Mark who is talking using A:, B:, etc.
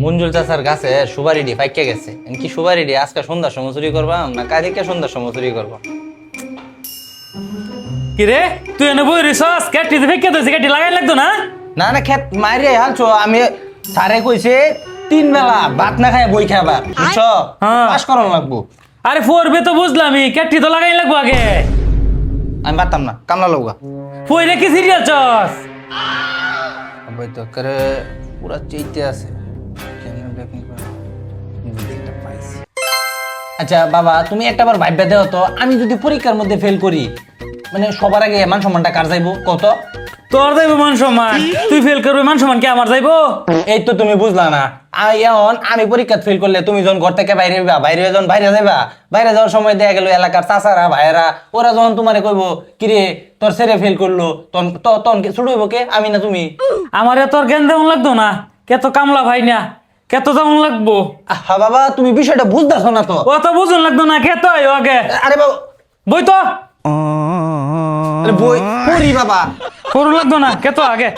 A: মঞ্জুল চাচার কাছে সুপারিডি পাইকে গেছে। কি সুপারিডি আজকে সন্ধ্যার সময় চুরি করবাম না কালকে সন্ধ্যার সময় চুরি করবো?
B: কি রে তুই এনে বই রিসস ক্যাটি ফেকে দইছে ক্যাটি লাগাই লাগতো না?
A: না না খেত মাইরে হালছো। আমি স্যারে কইছে 3 বেলা ভাত না খায় বই খাবার, বুঝছো?
B: হ্যাঁ।
A: পাস করানো লাগবো।
B: আরে পড়বে তো বুঝলামই, ক্যাটি তো লাগাই লাগবো আগে।
A: আমি পারতাম না, কামলা লউগা।
B: পড়ে কি সিরিয়াল চস?
A: বই তো করে পুরা চেইতে আছে। কেমনে ব্যাকিং করে বুদ্ধিটা পাইছি। আচ্ছা বাবা, তুমি একটাবার ভাইবা দেও তো, আমি যদি পরীক্ষার মধ্যে ফেল করি, মানে সবার আগে মান সম্মানটা কার যাইবো কত?
B: তোর যাইবো মান সম্মান, তুই ফেল করবি মান সম্মান কি আমার যাইবো?
A: এই তো তুমি বুঝলা না। এখন আমি পরীক্ষা ফেল করলে তুমি যখন ঘর থেকে বাইরে হইবা, যখন বাইরে যাইবা, বাইরে যাওয়ার সময় দেখা গেল এলাকার চাচারা ভাইয়েরা ওরা যখন তোমারে কইবো কিরে তোর ছেলে ফেল করলো, তখন ছোট হইব কে, আমি না তুমি?
B: আমার তোর জ্ঞান যেমন লাগতো না, কেত কামলা ভাই না, কেত যেমন লাগবো?
A: আহা বাবা, তুমি বিষয়টা বুঝতেছো না তো।
B: অত বুঝুন লাগতো না, কেত আগে
A: আরে বাবা,
B: বই তো
A: আরে বই পড়ি বাবা।
B: করুন লাগতো না, কেত আগে